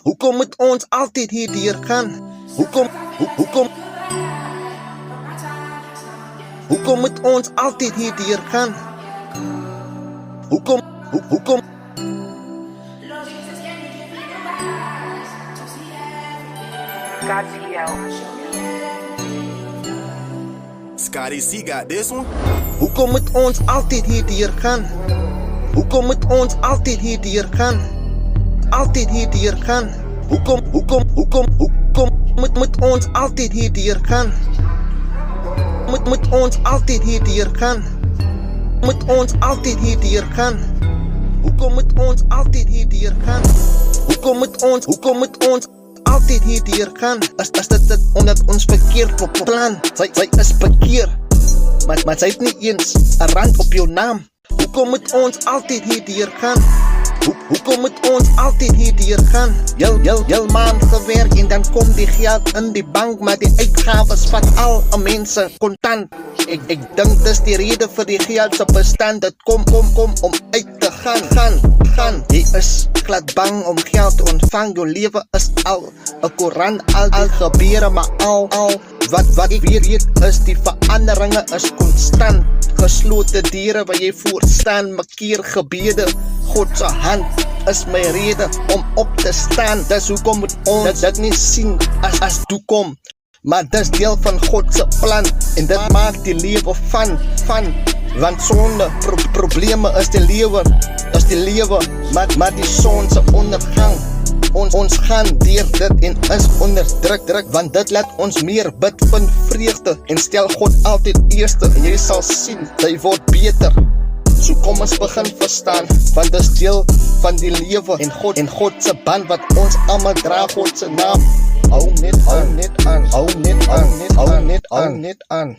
Hoekom moet ons altyd hierdeur gaan? Hoekom moet ons altyd hierdeur gaan? Hoekom Scotty C got this one. Hoekom moet ons altyd hierdeur gaan? Hoekom moet ons altyd hierdeur gaan? Altyd hierdeur gaan. Hoekom moet ons altyd hierdeur gaan? Moet ons altyd hierdeur gaan? Moet ons altyd hierdeur gaan? Hoekom moet ons altyd hierdeur gaan? Hoekom moet ons altyd hierdeur gaan? Is dit omdat ons verkeerd beplan? Sy is bekeer, maar sy het nie eens 'n rand op jou naam. Hoekom moet ons altyd hierdeur gaan? Hoekom moet ons altyd hierdeur gaan? Heel maand gewerk en dan kom die geld in die bank, maar die uitgawes van al mense kontant. Ek dink dis die rede vir die geld se bestand. Dit kom om uit te gaan. Jy is glad bang om geld te ontvang. Jou lewe is al 'n koran, al die gebeure, maar al wat ek weet is die veranderinge is konstant. Geslote deure waar jy voor staan, maak gebede. God se hand is my rede om op te staan. Dis hoekom moet ons dit nie sien as toekom, maar dis deel van God se plan. En dit maak die lewe van want sonder probleme is die lewe, maar die son se ondergang. Ons gaan deur dit en is onder druk, want dit laat ons meer bid van vreugde en stel God altyd eerste, en jy sal sien, hy word beter. So kom ons begin verstaan, want dit is deel van die lewe en God se band wat ons almal dra, God se naam. Hou net aan.